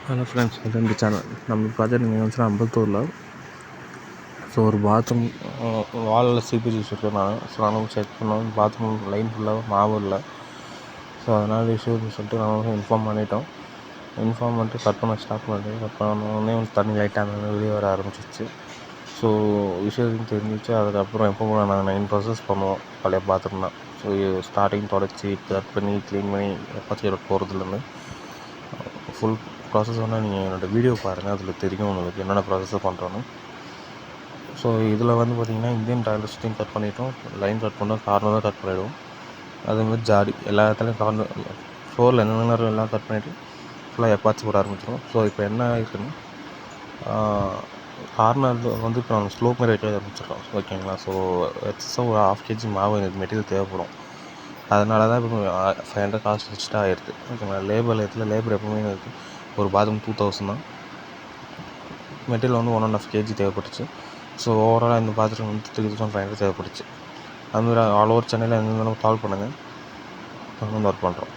Hello friends, welcome to channel. நம்ம பார்த்துட்டு வந்துச்சுன்னா அம்பத்தூரில் ஒரு பாத்ரூம் வாலில் சிபிஜி வச்சுருக்கேன். நானும் செக் பண்ணோம். பாத்ரூம் லைன் ஃபுல்லாக மாவு இல்லை. அதனால் இஷ்யூன்னு சொல்லிட்டு நானும் இன்ஃபார்ம் பண்ணிட்டோம். இன்ஃபார்ம் பண்ணிட்டு கட் பண்ண ஸ்டார்ட் பண்ணிட்டேன். கட் பண்ணோடனே தண்ணி லைட்டாக அந்த வெளியே வர ஆரம்பிச்சிச்சு. விஷயம் தெரிஞ்சிச்சு. அதுக்கப்புறம் எப்போ நாங்கள் 9 ப்ராசஸ் பண்ணுவோம் பழைய பாத்ரூம்னா. ஸ்டார்டிங் தொடச்சி கட் பண்ணி க்ளீன் பண்ணி பச்சை போகிறதுலேருந்து ஃபுல் ப்ராசஸ் வேணால் நீங்கள் என்னோடய வீடியோ பாருங்கள். அதில் தெரியும் உங்களுக்கு என்னென்ன ப்ராசஸை பண்ணுறோன்னு. இதில் பார்த்திங்கன்னா இந்தியன் டாய்லெட் ஸ்டீம் கட் பண்ணிவிட்டோம். லைன் கட் பண்ணோம், கார்னரும் கட் பண்ணிவிடுவோம். அதேமாதிரி ஜாடி எல்லா இடத்துலையும் கார்னர் ஃப்ளோரில் என்னென்ன எல்லாம் கட் பண்ணிவிட்டு ஃபுல்லாக எப்பாச்சு போட ஆரம்பிச்சிடும். இப்போ என்ன ஆகிருக்குன்னு கார்னர் இப்போ நாங்கள் ஸ்லோப் மாதிரி வைக்க ஆரம்பிச்சிடறோம். ஓகேங்களா? எக்ஸஸாக ஒரு 1/2 kg மாவு எனக்கு மெட்டீரியல் தேவைப்படும். அதனால தான் இப்போ 500 காஸ்ட் எக்ஸ்ட்ரா ஆகிடுது. ஓகேங்களா? லேபர் எப்பவுமே இருக்குது. ஒரு பாத்ரூம் 2000 தான். மெட்டீரியல் 1.5 kg தேவைப்பட்டுச்சு. ஓவராலாக இந்த பாத்ரூம் 3500 தேவைப்பட்டுச்சு. அதுமாதிரி ஆல் ஓவர் சென்னையில் எங்கே இருந்தாலும் கால் பண்ணுங்கள். ஒர்க் பண்ணுறோம்.